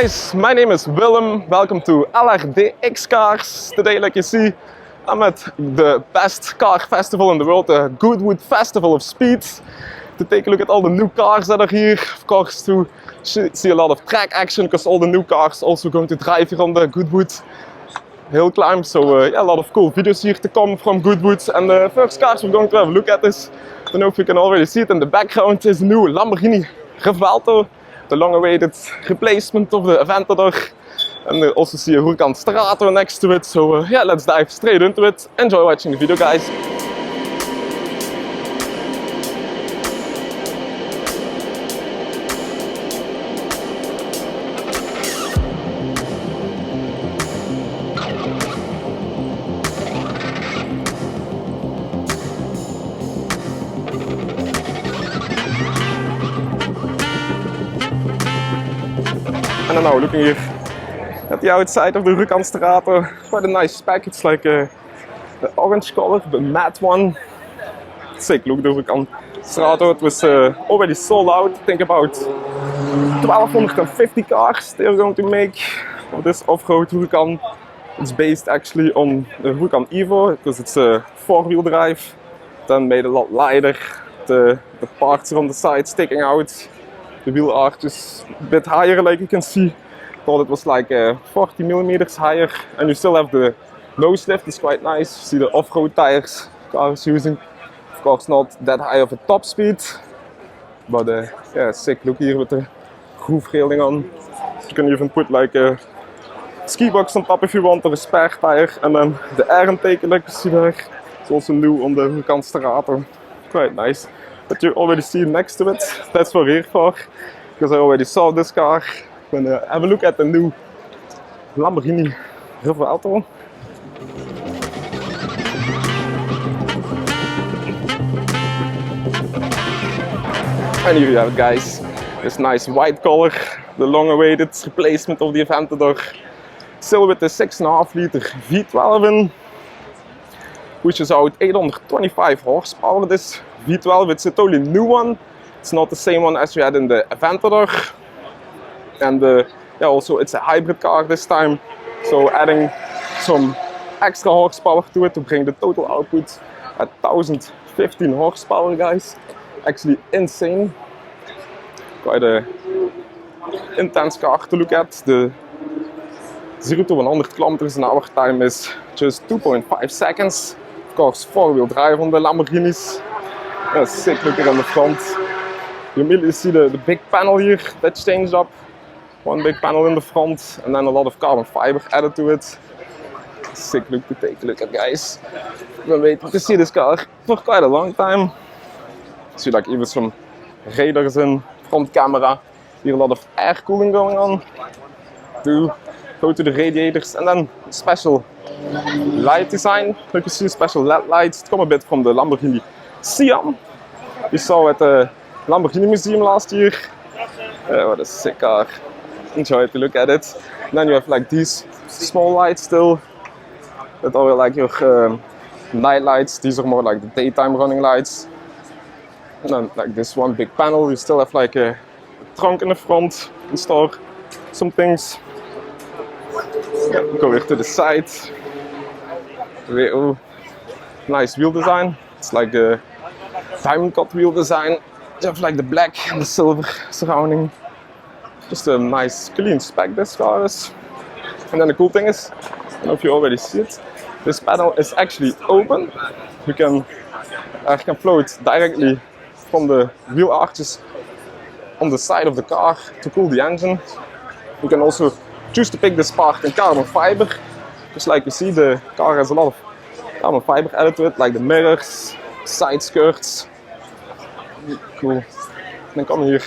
guys, my name is Willem. Welcome to LRDX Cars. Today, like you see, I'm at the best car festival in the world, the Goodwood Festival of Speed, to take a look at all the new cars that are here. Of course, to see a lot of track action, because all the new cars also going to drive here on the Goodwood hill climb. So yeah, a lot of cool videos here to come from Goodwood. And the first cars we're going to have a look at is, I don't know if you can already see it in the background, is a new Lamborghini Revuelto, the long-awaited replacement of the Aventador. And you also see a Huracan Strato next to it. So yeah, let's dive straight into it. Enjoy watching the video, guys. And then now looking here at the outside of the Huracan Strato, quite a nice spec. It's like the orange color, the matte one. Sick look, the Huracan Strato. It was already sold out. I think about 1250 cars they are going to make of this off-road Huracan. It's based actually on the Huracan Evo, because it's a four-wheel drive, then made a lot lighter. The parts are on the side sticking out. The wheel arch is a bit higher, like you can see. Thought it was like 40 millimeters higher, and you still have the nose lift. It's quite nice. You see the off-road tires car is using. Of course, not that high of a top speed, but yeah, sick look here with the roof railing on. You can even put like a ski box on top if you want, or a spare tire, and then the air intake, like you see there, it's also new on the Huracan Strato. Quite nice. But you already see next to it, that's what we're here for, because I already saw this car. I'm gonna have a look at the new Lamborghini Revuelto. And here you have it, guys. This nice white color, the long-awaited replacement of the Aventador. Still with the 6.5 liter V12 in, which is out 825 horsepower. This V12, it's a totally new one. It's not the same one as we had in the Aventador. And yeah, also it's a hybrid car this time. So adding some extra horsepower to it to bring the total output at 1015 horsepower, guys. Actually insane. Quite a intense car to look at. The 0 to 100 kilometers an hour time is just 2.5 seconds. Of course, four-wheel drive on the Lamborghinis. Yeah, sick looking on the front. You immediately see the big panel here that's changed up. One big panel in the front, and then a lot of carbon fiber added to it. Sick look to take a look at, guys. I've been waiting to see this car for quite a long time. See like even some radars in, front camera. Here a lot of air cooling going on. To go to the radiators, and then special light design. Like you see, special LED lights. It come a bit from the Lamborghini Siam. You saw at the Lamborghini Museum last year. What a sick car. Enjoy to look at it. And then you have like these small lights still. That are like your night lights. These are more like the daytime running lights. And then like this one big panel. You still have like a trunk in the front. You can store some things. Yeah, go here to the side. Oh, nice wheel design. It's like the diamond cut wheel design. You have like the black and the silver surrounding. Just a nice clean spec this car is. And then the cool thing is, I don't know if you already see it, this panel is actually open. You can float directly from the wheel arches on the side of the car to cool the engine. You can also choose to pick this part in carbon fiber. Just like you see, the car has a lot of carbon fiber added to it, like the mirrors, side skirts. Cool. And then come here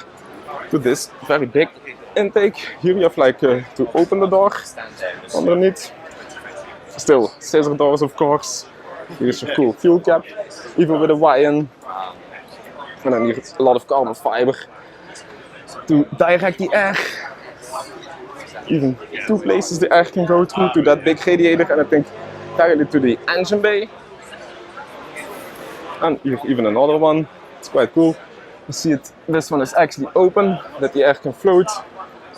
to this very big intake. Here you have like to open the door underneath. Still scissor doors, of course. Here's your cool fuel cap, even with a Y in. And then here a lot of carbon fiber to direct the air. Even two places the air can go through, to that big radiator, and I think directly to the engine bay. And here even another one. It's quite cool. You see it, this one is actually open, that the air can float.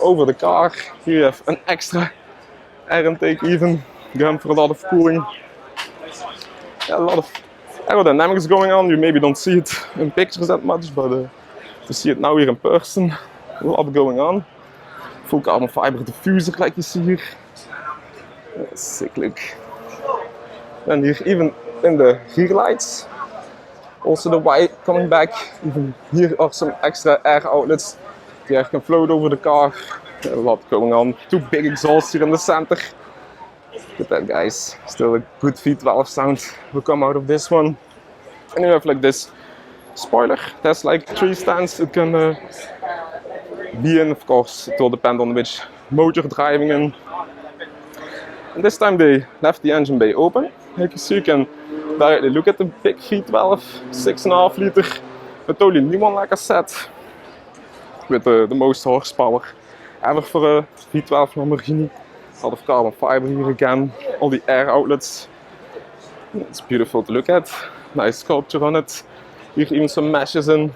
over the car. Here you have an extra air intake even, again for a lot of cooling. Yeah, a lot of aerodynamics going on. You maybe don't see it in pictures that much, but to see it now here in person, a lot going on. Full carbon fiber diffuser like you see here. Sick look. And here even in the rear lights, also the white coming back. Even here are some extra air outlets. The air can float over the car. A lot going on. Two big exhausts here in the center. Look at that, guys. Still a good V12 sound will come out of this one. And you have like this spoiler. There's like 3 stands it can be in. Of course, it will depend on which mode you're driving in. And this time they left the engine bay open. Like you see, you can directly look at the big V12, 6.5 liter. A totally new one, like I said, with the most horsepower ever for a V12 Lamborghini. A lot of carbon fiber here again, all the air outlets. It's beautiful to look at. Nice sculpture on it. Here even some meshes in.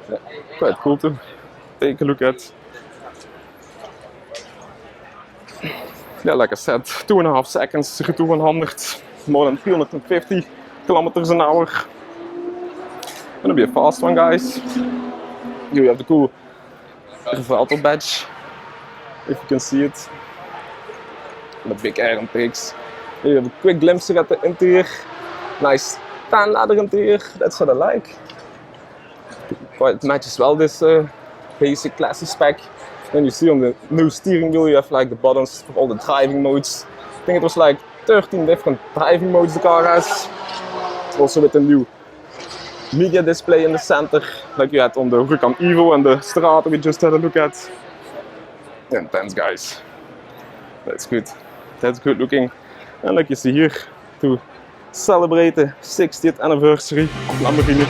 Yeah, quite cool to take a look at. Yeah, like I said, 2.5 seconds 0 to 100, more than 350 kilometers an hour. Gonna be a fast one, guys. Here you have the cool Revuelto badge, if you can see it. The big air intakes. Here you have a quick glimpse at the interior. Nice tan leather interior, that's what I like. Quite matches well this basic classic spec. Then you see on the new steering wheel you have like the buttons for all the driving modes. I think it was like 13 different driving modes the car has. Also with the new media display in the center, like you had on the Huracan Evo and the Strata we just had a look at. Intense, guys. That's good. That's good looking. And like you see here, to celebrate the 60th anniversary of Lamborghini.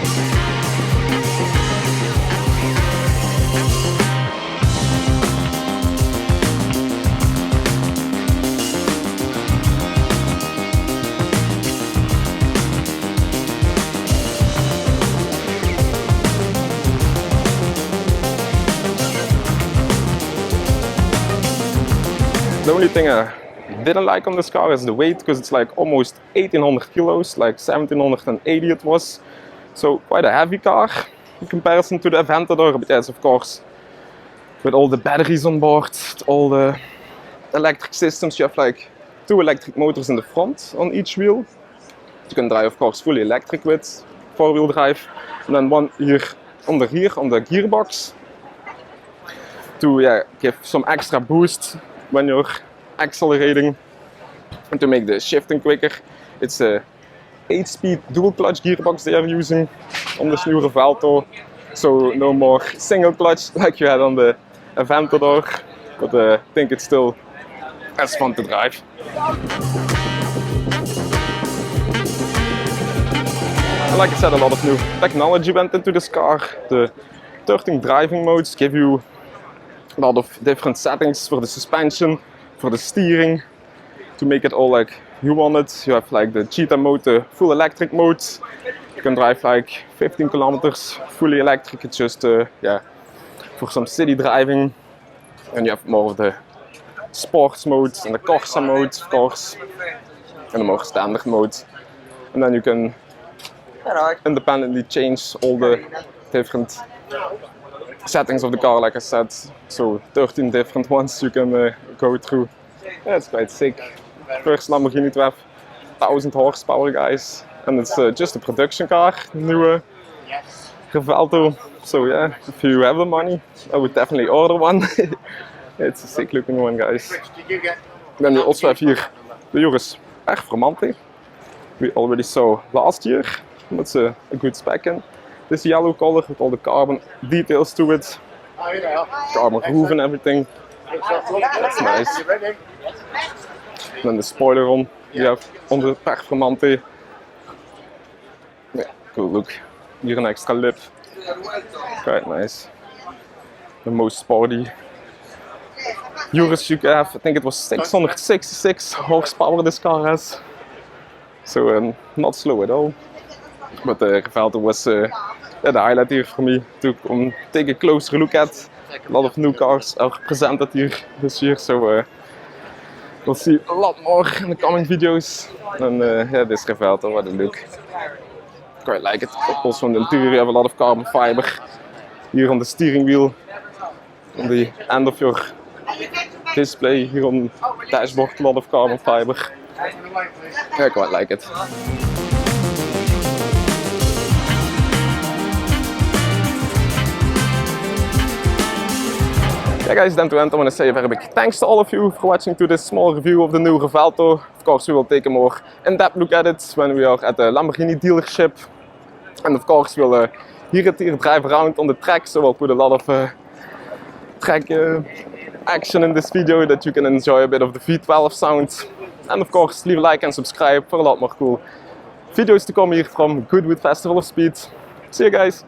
The only thing I didn't like on this car is the weight, because it's like almost 1800 kilos, like 1780 it was. So quite a heavy car in comparison to the Aventador, but yes, of course, with all the batteries on board, all the electric systems, you have like 2 electric motors in the front on each wheel. You can drive, of course, fully electric with 4-wheel drive, and then one here on the rear on the gearbox to give some extra boost when you're accelerating and to make the shifting quicker. It's a 8-speed dual clutch gearbox they are using on this new Revuelto, so no more single clutch like you had on the Aventador, but I think it's still as fun to drive. And like I said, a lot of new technology went into this car. The 13 driving modes give you a lot of different settings for the suspension, for the steering, to make it all like you want it. You have like the cheetah mode, the full electric mode. You can drive like 15 kilometers fully electric. It's just for some city driving. And you have more of the sports mode and the Corsa mode, of course, and the more standard mode. And then you can independently change all the different settings of the car, like I said. So 13 different ones you can go through. Yeah, it's quite sick. First Lamborghini to have 1000 horsepower, guys. And it's just a production car, new Revuelto. So yeah, if you have the money, I would definitely order one. It's a sick looking one, guys. Then you also have here the Urus Performante. We already saw last year. That's a good spec in. This yellow color with all the carbon details to it. Carbon roof and everything. That's nice. And then the spoiler on you have on the Performante. Yeah, cool look. Here an extra lip. Quite nice. The most sporty Urus you can have. I think it was 666 horsepower this car has. So not slow at all. But the Revuelto was the highlight here for me to take a closer look at. A lot of new cars are presented here this year, so we'll see a lot more in the coming videos. And yeah, this Revuelto, what a look. Quite like it. Also on the interior you have a lot of carbon fiber. Here on the steering wheel, on the end of your display, here on the dashboard, a lot of carbon fiber. Yeah, I quite like it. Yeah guys, then to end I want to say a very big thanks to all of you for watching to this small review of the new Revuelto. Of course we will take a more in-depth look at it when we are at the Lamborghini dealership. And of course we'll here drive around on the track, so we'll put a lot of track action in this video that you can enjoy a bit of the V12 sound. And of course leave a like and subscribe for a lot more cool videos to come here from Goodwood Festival of Speed. See you guys!